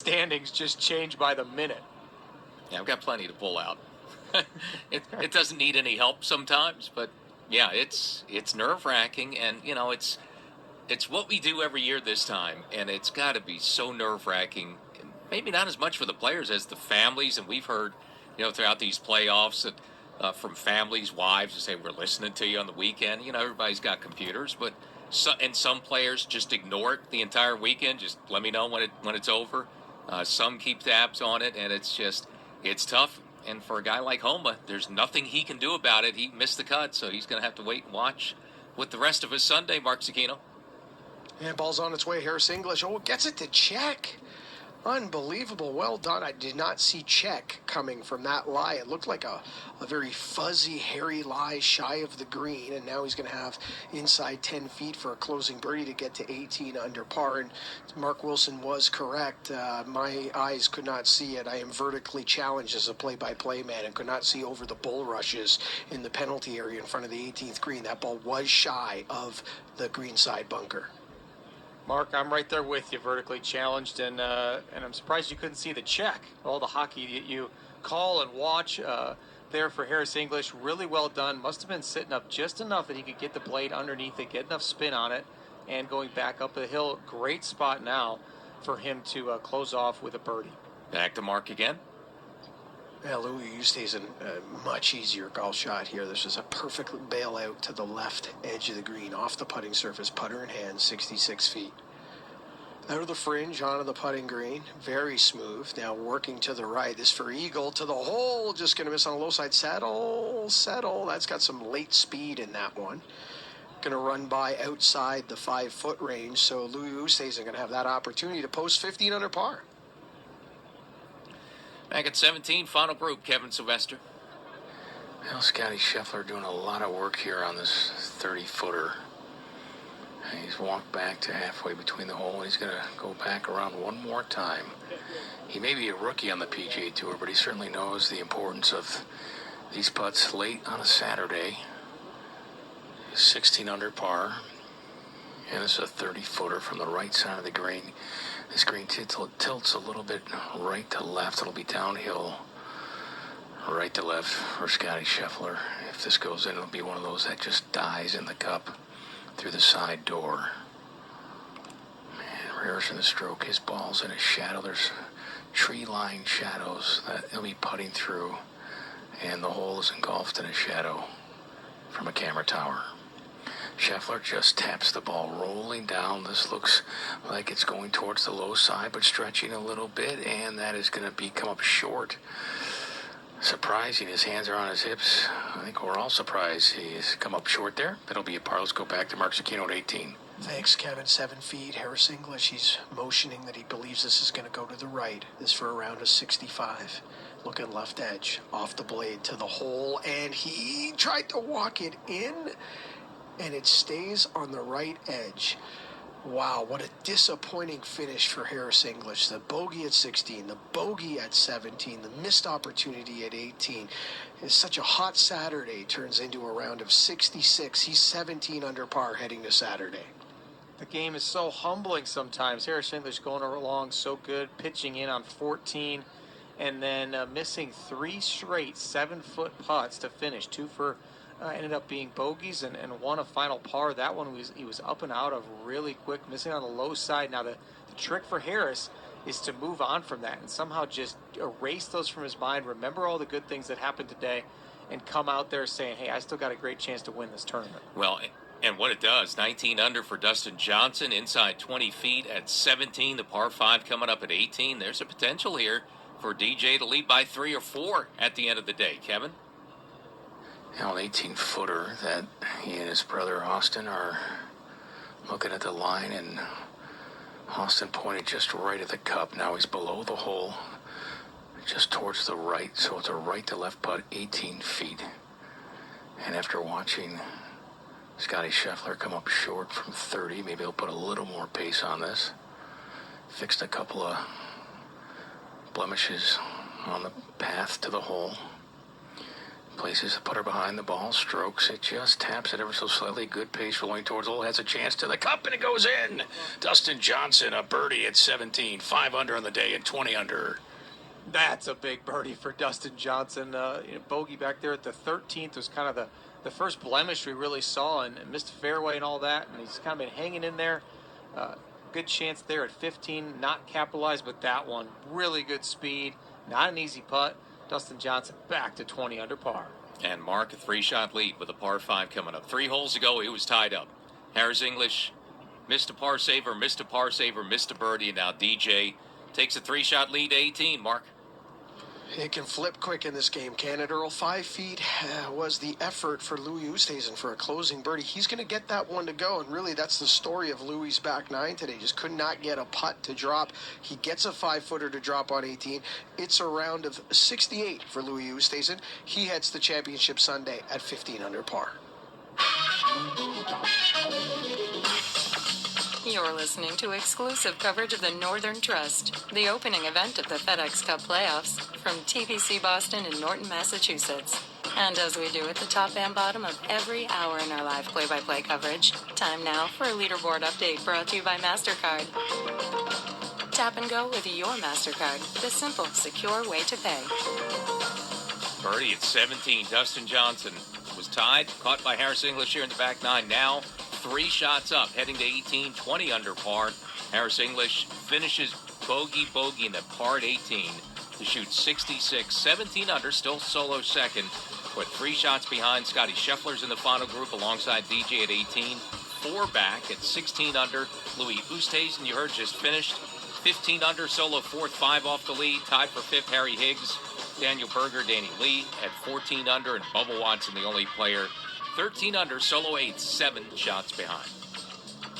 standings just change by the minute. Yeah, I've got plenty to pull out. It doesn't need any help sometimes, but yeah, it's nerve-wracking, and it's what we do every year this time, and it's got to be so nerve-wracking. Maybe not as much for the players as the families, and we've heard, throughout these playoffs that from families, wives, who say we're listening to you on the weekend. Everybody's got computers, but some players just ignore it the entire weekend. Just let me know when it's over. Some keep tabs on it, and it's tough. And for a guy like Homa, there's nothing he can do about it. He missed the cut, so he's going to have to wait and watch with the rest of his Sunday, Mark Zucchino. And ball's on its way. Harris English. Oh, gets it to check. Unbelievable. Well done. I did not see check coming from that lie. It looked like a very fuzzy, hairy lie shy of the green. And now he's going to have inside 10 feet for a closing birdie to get to 18 under par. And Mark Wilson was correct. My eyes could not see it. I am vertically challenged as a play-by-play man and could not see over the bull rushes in the penalty area in front of the 18th green. That ball was shy of the greenside bunker. Mark, I'm right there with you, vertically challenged, and I'm surprised you couldn't see the check. All the hockey that you call and watch there for Harris English, really well done. Must have been sitting up just enough that he could get the blade underneath it, get enough spin on it, and going back up the hill. Great spot now for him to close off with a birdie. Back to Mark again. Yeah, Louis Oosthuizen, a much easier golf shot here. This is a perfect bailout to the left edge of the green, off the putting surface, putter in hand, 66 feet. Out of the fringe, onto the putting green, very smooth. Now working to the right. This for eagle to the hole, just going to miss on the low side. Settle. That's got some late speed in that one. Going to run by outside the 5-foot range, so Louis Oosthuizen going to have that opportunity to post 15 under par. Back at 17, final group, Kevin Sylvester. Well, Scotty Scheffler doing a lot of work here on this 30-footer. He's walked back to halfway between the hole, and he's going to go back around one more time. He may be a rookie on the PGA Tour, but he certainly knows the importance of these putts late on a Saturday. 16 under par, and it's a 30-footer from the right side of the green. This green tilts a little bit right to left. It'll be downhill, right to left for Scotty Scheffler. If this goes in, it'll be one of those that just dies in the cup through the side door. Man, rehearsing the stroke. His ball's in a shadow. There's tree-lined shadows that he'll be putting through, and the hole is engulfed in a shadow from a camera tower. Scheffler just taps the ball rolling down. This looks like it's going towards the low side, but stretching a little bit, and that is going to come up short. Surprising, his hands are on his hips. I think we're all surprised he's come up short there. It'll be a par. Let's go back to Mark Zucchino at 18. Thanks, Kevin. 7 feet. Harris English, he's motioning that he believes this is going to go to the right. This for a round of 65. Look at left edge, off the blade to the hole, and he tried to walk it in, and it stays on the right edge. Wow, what a disappointing finish for Harris English. The bogey at 16, the bogey at 17, the missed opportunity at 18. It's such a hot Saturday turns into a round of 66. He's 17 under par heading to Saturday. The game is so humbling sometimes. Harris English going along so good, pitching in on 14, and then missing 3 straight 7-foot putts to finish. 2 for ended up being bogeys and one a final par. That one he was up and out of really quick, missing on the low side. Now the trick for Harris is to move on from that and somehow just erase those from his mind, remember all the good things that happened today, and come out there saying, hey, I still got a great chance to win this tournament. Well, and what it does, 19 under for Dustin Johnson, inside 20 feet at 17, the par 5 coming up at 18. There's a potential here for DJ to lead by 3 or 4 at the end of the day. Kevin? Now, an 18-footer that he and his brother Austin are looking at the line, and Austin pointed just right at the cup. Now he's below the hole, just towards the right, so it's a right to left putt, 18 feet. And after watching Scotty Scheffler come up short from 30, maybe he'll put a little more pace on this. Fixed a couple of blemishes on the path to the hole. Places the putter behind the ball, strokes it, just taps it ever so slightly. Good pace rolling towards the hole, has a chance to the cup, and it goes in. Dustin Johnson, a birdie at 17, 5 under on the day and 20 under. That's a big birdie for Dustin Johnson. Bogey back there at the 13th was kind of the first blemish we really saw, and missed fairway and all that, and he's kind of been hanging in there. Good chance there at 15, not capitalized, but that one, really good speed, not an easy putt. Dustin Johnson back to 20 under par. And Mark, a 3-shot lead with a par 5 coming up. 3 holes ago, it was tied up. Harris English missed a par saver, missed a par saver, missed a birdie, and now DJ takes a 3-shot lead to 18, Mark. It can flip quick in this game, can it, Earl? 5 feet was the effort for Louis Oosthuizen for a closing birdie. He's going to get that one to go, and really that's the story of Louis' back 9 today. Just could not get a putt to drop. He gets a 5-footer to drop on 18. It's a round of 68 for Louis Oosthuizen. He heads to Championship Sunday at 15 under par. You're listening to exclusive coverage of the Northern Trust, the opening event of the FedEx Cup playoffs, from TPC Boston in Norton, Massachusetts. And as we do at the top and bottom of every hour in our live play-by-play coverage, time now for a leaderboard update brought to you by MasterCard. Tap and go with your MasterCard, the simple, secure way to pay. Birdie at 17. Dustin Johnson was tied, caught by Harris English here in the back 9. Now 3 shots up, heading to 18, 20 under par. Harris English finishes bogey in the par at 18 to shoot 66, 17 under, still solo second. But 3 shots behind. Scotty Scheffler's in the final group alongside DJ at 18. 4 back at 16 under. Louis Oosthuizen, you heard, just finished 15 under, solo 4th, 5 off the lead. Tied for 5th, Harry Higgs. Daniel Berger, Danny Lee at 14 under, and Bubba Watson, the only player 13 under, solo 8, 7 shots behind.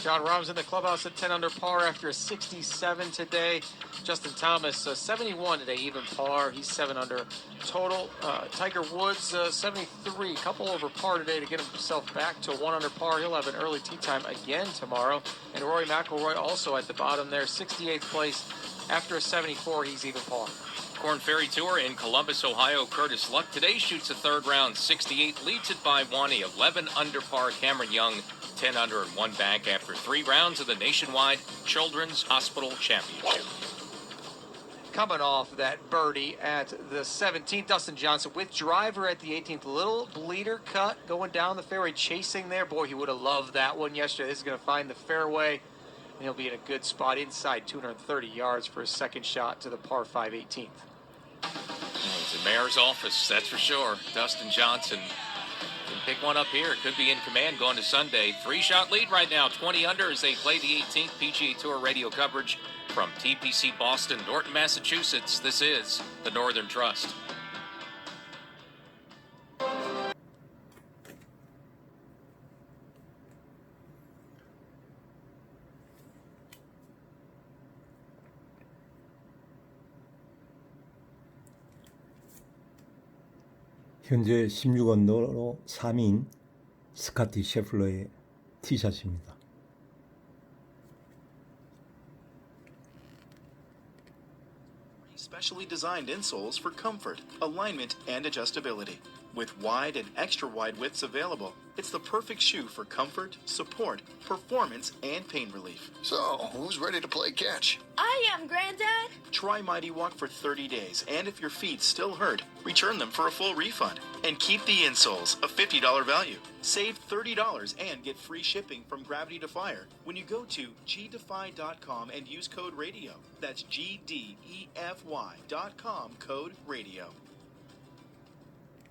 John Rahm's in the clubhouse at 10 under par after a 67 today. Justin Thomas, 71 today, even par. He's 7 under total. Tiger Woods, 73, couple over par today to get himself back to 1 under par. He'll have an early tee time again tomorrow. And Rory McIlroy also at the bottom there, 68th place. After a 74, he's even par. Korn Ferry Tour in Columbus, Ohio. Curtis Luck today shoots a 3rd round, 68, leads it by 1. 11 under par. Cameron Young, 10 under and 1 back after 3 rounds of the Nationwide Children's Hospital Championship. Coming off that birdie at the 17th, Dustin Johnson with driver at the 18th. Little bleeder cut going down the fairway, chasing there. Boy, he would have loved that one yesterday. This is going to find the fairway, and he'll be in a good spot inside 230 yards for his second shot to the par 5 18th. It's the mayor's office, that's for sure. Dustin Johnson can pick one up here. It could be in command going to Sunday. 3-shot lead right now, 20 under as they play the 18th. PGA Tour radio coverage from TPC Boston, Norton, Massachusetts. This is the Northern Trust. 현재 16언더로 3위인 스카티 셰플러의 티샷입니다. Specially designed insoles for comfort, alignment, and adjustability. With wide and extra wide widths available, it's the perfect shoe for comfort, support, performance, and pain relief. So, who's ready to play catch? I am, Granddad. Try Mighty Walk for 30 days, and if your feet still hurt, return them for a full refund. And keep the insoles, a $50 value. Save $30 and get free shipping from Gravity Defier when you go to gdefy.com and use code RADIO. That's GDEFY.com, code RADIO.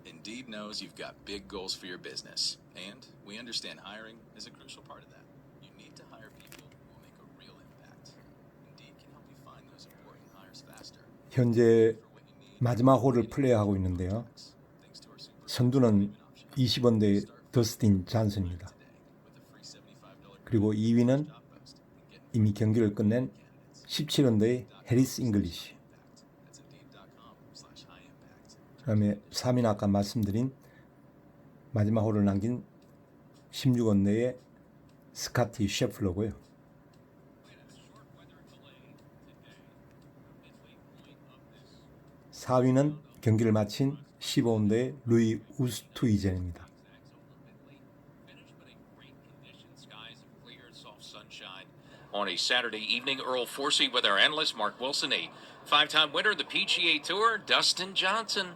Indeed knows you've got big goals for your business, and we understand hiring is a crucial part of that. You need to hire people who will make a real impact. Indeed can help you find those important hires faster. 현재 마지막 홀을 플레이하고 있는데요. 선두는 20언더의 더스틴 잔슨입니다. 그리고 2위는 이미 경기를 끝낸 17언더의 해리스 잉글리시. 그 다음에 3위는 아까 말씀드린 마지막 홀을 남긴 16언더의 스카티 셰플러고요. 4위는 경기를 마친 15언더의 루이 우스투이젠입니다. On a Saturday evening, Earl Forsey with our analyst Mark Wilson, a five-time winner of the PGA Tour. Dustin Johnson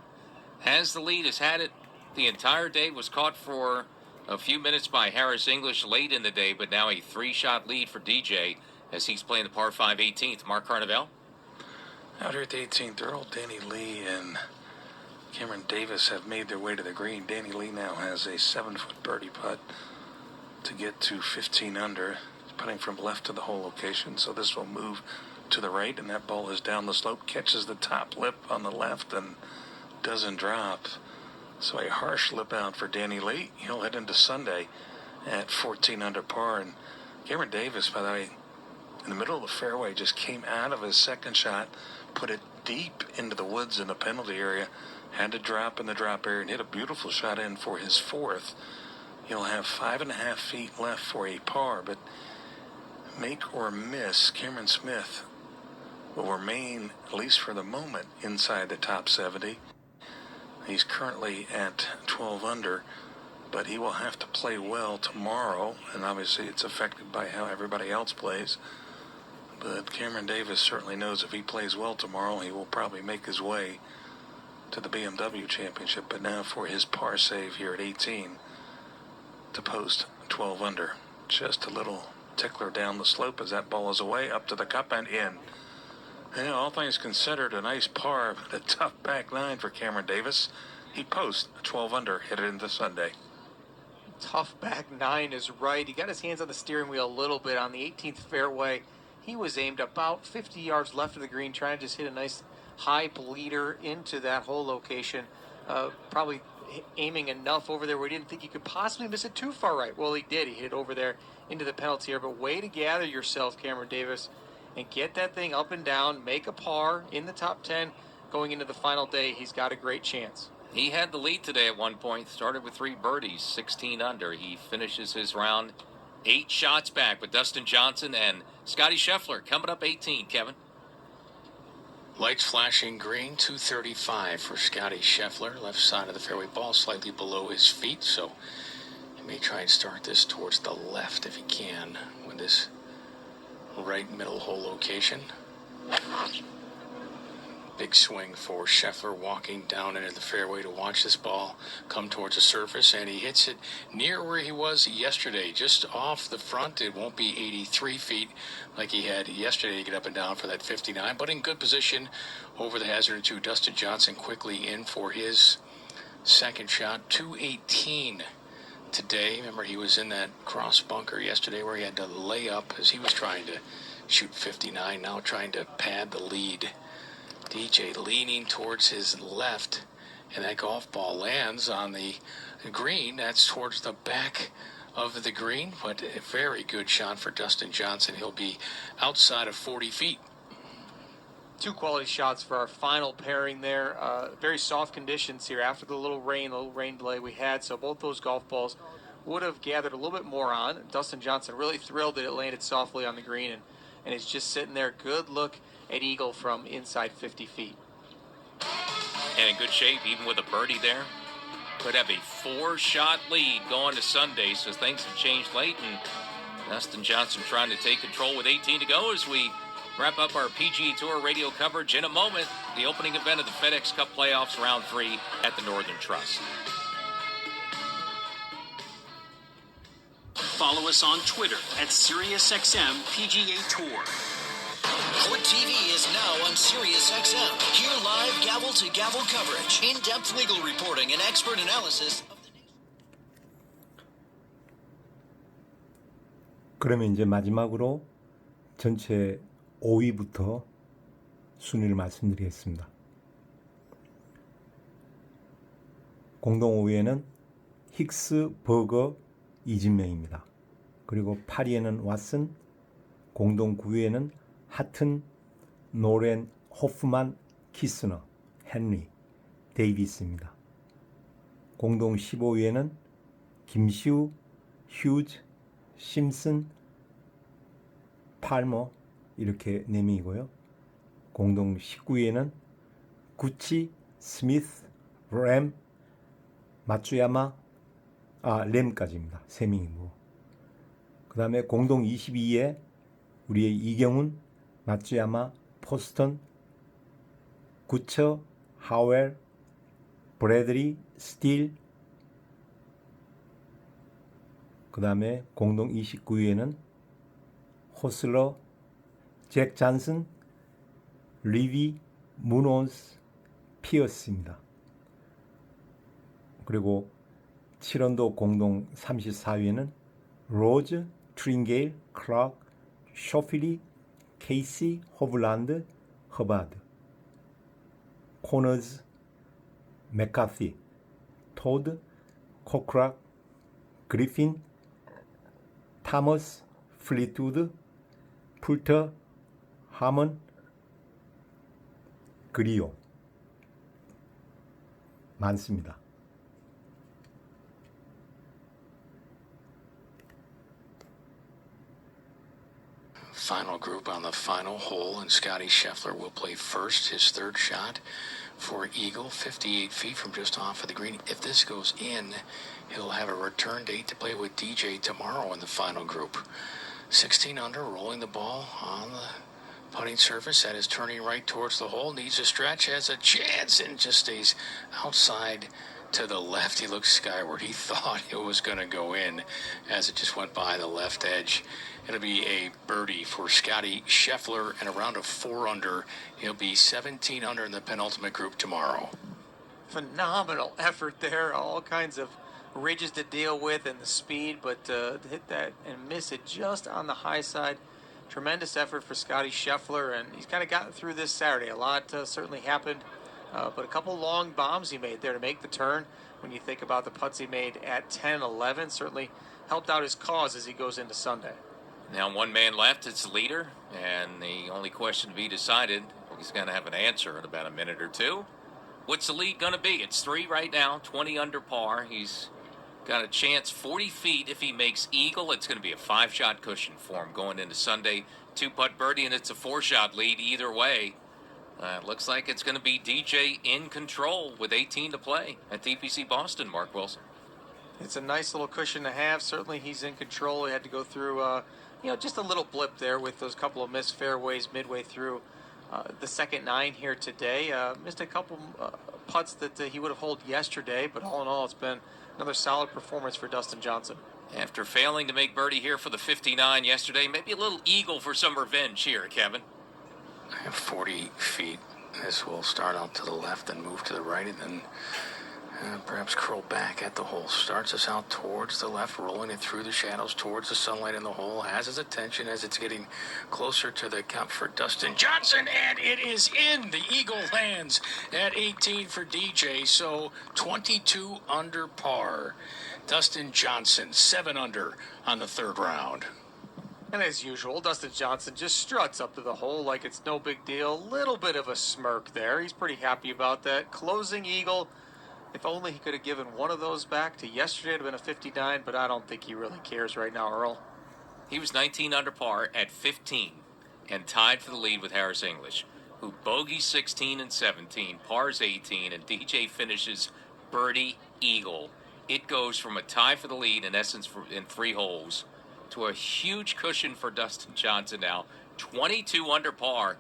has the lead, has had it the entire day, was caught for a few minutes by Harris English late in the day, but now a three-shot lead for DJ as he's playing the par 5 18th. Mark Carnevale? Out here at the 18th, Earl, Danny Lee, and Cameron Davis have made their way to the green. Danny Lee now has a 7-foot birdie putt to get to 15 under. Putting from left to the hole location, so this will move to the right, and that ball is down the slope, catches the top lip on the left, and doesn't drop. So a harsh lip out for Danny Lee. He'll head into Sunday at 14 under par, and Cameron Davis, by the way, in the middle of the fairway, just came out of his second shot, put it deep into the woods in the penalty area, had to drop in the drop area, and hit a beautiful shot in for his fourth. He'll have 5.5 feet left for a par, but make or miss, Cameron Smith will remain, at least for the moment, inside the top 70. He's currently at 12 under, but he will have to play well tomorrow, and obviously it's affected by how everybody else plays. But Cameron Davis certainly knows if he plays well tomorrow, he will probably make his way to the BMW Championship. But now for his par save here at 18 to post 12 under. Just a little tickler down the slope as that ball is away, up to the cup and in. And all things considered, a nice par, but a tough back nine for Cameron Davis. He posts 12 under, headed into Sunday. Tough back nine is right. He got his hands on the steering wheel a little bit on the 18th fairway. He was aimed about 50 yards left of the green, trying to just hit a nice high bleeder into that hole location. Probably aiming enough over there where he didn't think he could possibly miss it too far right. Well, he did. He hit it over there into the penalty area. But way to gather yourself, Cameron Davis, and get that thing up and down, make a par in the top 10 going into the final day. He's got a great chance. He had the lead today at one point, started with 3 birdies, 16 under. He finishes his round 8 shots back with Dustin Johnson and Scotty Scheffler coming up 18, Kevin. Lights flashing green, 235 for Scotty Scheffler. Left side of the fairway, ball slightly below his feet, so he may try and start this towards the left if he can with this right middle hole location. Big swing for Scheffler, walking down into the fairway to watch this ball come towards the surface, and he hits it near where he was yesterday, just off the front. It won't be 83 feet like he had yesterday to get up and down for that 59, but in good position over the hazard to Dustin Johnson, quickly in for his second shot. 218 today. Remember, he was in that cross bunker yesterday where he had to lay up as he was trying to shoot 59, now trying to pad the lead. DJ leaning towards his left, and that golf ball lands on the green. That's towards the back of the green, but a very good shot for Dustin Johnson. He'll be outside of 40 feet. 2 quality shots for our final pairing there. Very soft conditions here after the little rain delay we had, so both those golf balls would have gathered a little bit more on. Dustin Johnson really thrilled that it landed softly on the green, and it's just sitting there. Good look at eagle from inside 50 feet. And in good shape, even with a birdie there. Could have a 4-shot lead going to Sunday, so things have changed late, and Dustin Johnson trying to take control with 18 to go as we wrap up our PGA Tour radio coverage. In a moment, the opening event of the FedEx Cup Playoffs Round 3 at the Northern Trust. Follow us on Twitter at SiriusXM PGA Tour. Court TV is now on SiriusXM. Hear live gavel-to-gavel coverage, in-depth legal reporting, and expert analysis. 그러면 이제 마지막으로 전체 5위부터 순위를 말씀드리겠습니다. 공동 5위에는 힉스, 버거, 이진명입니다. 그리고 8위에는 왓슨, 공동 9위에는 하튼, 노렌, 호프만, 키스너, 헨리, 데이비스입니다. 공동 15위에는 김시우, 휴즈, 심슨, 팔머 이렇게 4명이고요. 공동 19위에는 구치, 스미스, 램, 마츠야마, 램까지입니다. 3명이고. 그 다음에 공동 22에 우리의 이경훈, 마츠야마, 포스턴, 구처, 하웰, 브래드리, 스틸. 그 다음에 공동 29위에는 호슬러, 잭 잔슨, 리비, 무노스, 피어스입니다. 그리고 7원도 공동 34위에는 로즈, 트링게일, 클락, 쇼필리, 케이시, 호블란드, 허바드, 코너즈, 맥카시, 토드, 코크락, 그리핀, 타머스, 플리트우드, 풀터, 하먼, 그리오. 많습니다. Final group on the final hole, and Scotty Scheffler will play first, his third shot for Eagle, 58 feet from just off of the green. If this goes in, he'll have a return date to play with DJ tomorrow in the final group. 16 under, rolling the ball on the putting surface, that is turning right towards the hole, needs a stretch, has a chance, and just stays outside to the left. He looks skyward. He thought it was going to go in as it just went by the left edge. It'll be a birdie for Scotty Scheffler and a round of 4 under. He'll be 17 under in the penultimate group tomorrow. Phenomenal effort there. All kinds of ridges to deal with and the speed, but to hit that and miss it just on the high side. Tremendous effort for Scotty Scheffler, and he's kind of gotten through this Saturday. A lot certainly happened, but a couple long bombs he made there to make the turn. When you think about the putts he made at 10-11, certainly helped out his cause as he goes into Sunday. Now 1 man left, it's the leader, and the only question to be decided, he's going to have an answer in about a minute or two. What's the lead going to be? It's 3 right now, 20 under par. He's got a chance 40 feet if he makes eagle. It's going to be a 5-shot cushion for him going into Sunday. 2-putt birdie, and it's a 4-shot lead either way. Looks like it's going to be DJ in control with 18 to play at TPC Boston, Mark Wilson. It's a nice little cushion to have. Certainly he's in control. He had to go through, just a little blip there with those couple of missed fairways midway through the second 9 here today. Missed a couple putts that he would have holed yesterday, but all in all, it's been another solid performance for Dustin Johnson. After failing to make birdie here for the 59 yesterday, maybe a little eagle for some revenge here, Kevin. 40 feet. This will start out to the left and move to the right, and then perhaps curl back at the hole. Starts us out towards the left, rolling it through the shadows towards the sunlight in the hole. Has his attention as it's getting closer to the cup for Dustin Johnson, and it is in. The eagle lands at 18 for DJ, so 22 under par. Dustin Johnson, 7 under on the 3rd round. And as usual, Dustin Johnson just struts up to the hole like it's no big deal. Little bit of a smirk there. He's pretty happy about that. Closing eagle. If only he could have given one of those back to yesterday, it would have been a 59, but I don't think he really cares right now, Earl. He was 19 under par at 15 and tied for the lead with Harris English, who bogeys 16 and 17, pars 18, and DJ finishes birdie eagle. It goes from a tie for the lead, in essence, in 3 holes, to a huge cushion for Dustin Johnson now. 22 under par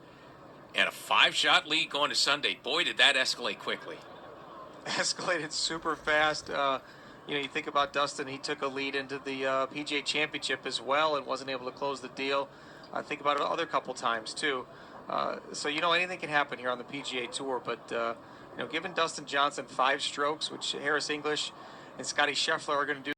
and a 5-shot lead going to Sunday. Boy, did that escalate quickly. Escalated super fast. You think about Dustin, he took a lead into the PGA Championship as well and wasn't able to close the deal. Think about it other couple times too. So anything can happen here on the PGA Tour, but given Dustin Johnson 5 strokes, which Harris English and Scotty Scheffler are going to do